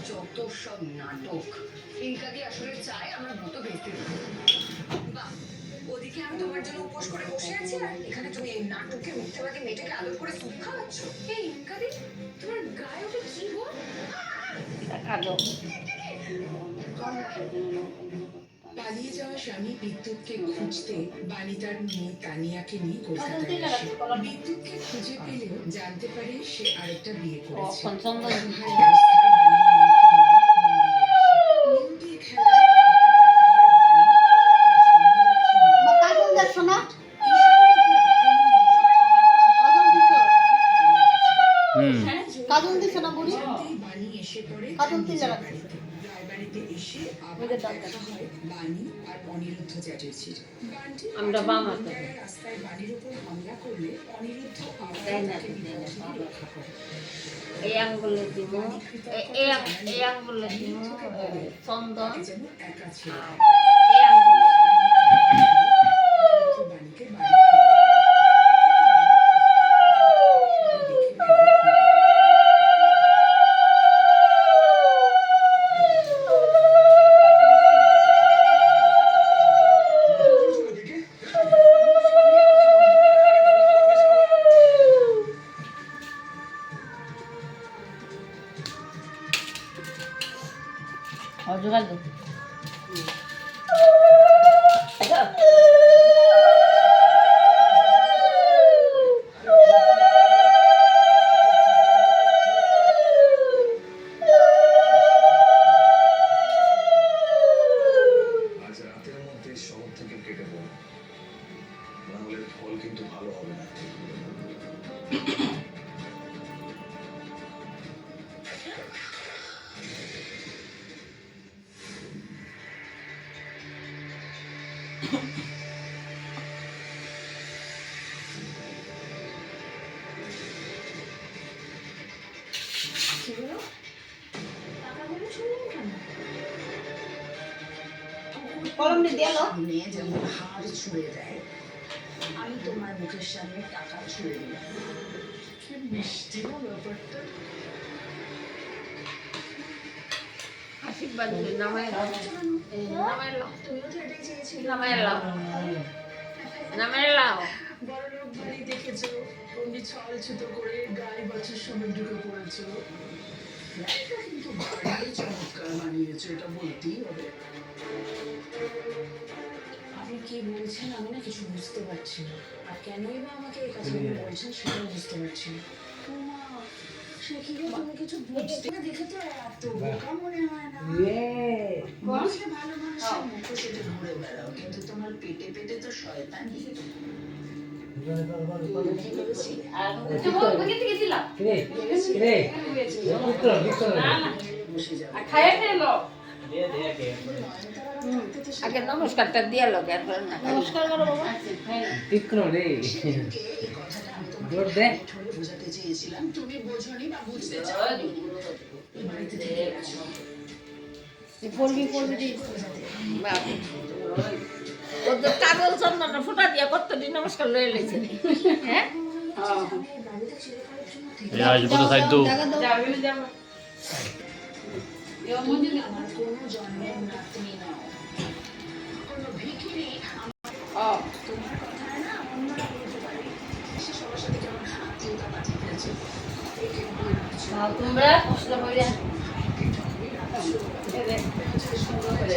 যত সব নাটক। ইনকাদি আসলে চায় আমরা মতো বেঁচতে দেবো। ওদিকে আমি তোমার জন্য উপোস করে বসে আছি আর এখানে তুমি এই নাটকে মিথ্যাবাদী মেয়েটাকে আদর করে সুপ খাওয়াচ্ছ। এই ইনকাদি, তোমার গায়ে ওটা কি গো? পালিয়ে যাওয়া স্বামী বিদ্যুৎকে খুঁজতে বাণী তার মেয়ে তানিয়াকে নিয়ে কলকাতায় আসে। বিদ্যুৎকে খুঁজে পেলেও জানতে পারে সে আরেকটা বিয়ে করেছে। কাজল দিছে না বুড়ি বাণী এসে পড়ে কাজল দিছে না রায়বাড়িতে এসে আবার দেখা হয় বাণী আর অনিরুদ্ধ চ্যাটার্জির। আমরা বাম হাতে রাস্তায় বাণীর উপর হামলা করলে অনিরুদ্ধ রক্ষা করে। এই আঙ্গুলে দিব এই আঙ্গুলে দিব চন্দন যেন একা ছিল। এই আঙ্গুলে বাণীকে যোগাযোগ আজ রাতের মধ্যে শহর থেকে কেটে পড়ো, নাহলে ফল কিন্তু ভালো হবে না। কলম দিয়ে এলো মেয়ে যেমন হাড় ছুঁড়ে দেয়, আমি তোমার মুখের সামনে টাকা ছুঁড়ে দিলাম। কি মিষ্টি না ব্যাপারটা। আশীর্বাদ নামায় নামায় তুমিও তো এটাই চেয়েছিলে। নামায় লাও নামায় লাও বড়লোক বাড়ি দেখেছো, অমনি ছল ছুতো করে গায়ে বাছুর সঙ্গে ঢুকে পড়েছো। ফ্ল্যাটটা কিন্তু ভারী চমৎকার বানিয়েছো, এটা বলতেই হবে। আপনি কি বলছেন আমি না কিছু বুঝতে পারছি না, আর কেনই বা আমাকে এই কথাগুলো বলছেন সেটাও বুঝতে পারছি না। মা, সে কি গো, তুমি কিছু বুঝতে না দেখে তো এত বোকা মনে হয় না। বুঝলে ভালো মানুষের মুখে সেটা ঘুরে বেড়াও, কিন্তু তোমার পেটে পেটে তো শয়তানি। আগে নমস্কারটা দিয়ে লোক নমস্কার করো বাবা ঠিক রে দে বোঝাতে চেয়েছিলাম, তুমি বোঝনি বা বুঝতে চাও। বাড়িতে থেকে গেছো বলবি ওদের কাগজ চন্দন ফুটা দিয়া কতদিন নমস্কার লয়ে লেছে হ্যাঁ আমার কোনো জন্মের নাতনি নাও, কোনো ভিখিরি তোমার কথায় না অন্যরা বলতে পারে। সে সবার সাথে কেমন হাত জোতা পাঠিয়ে ফেলছে। তোমরা কষ্ট করে সুন্দর করে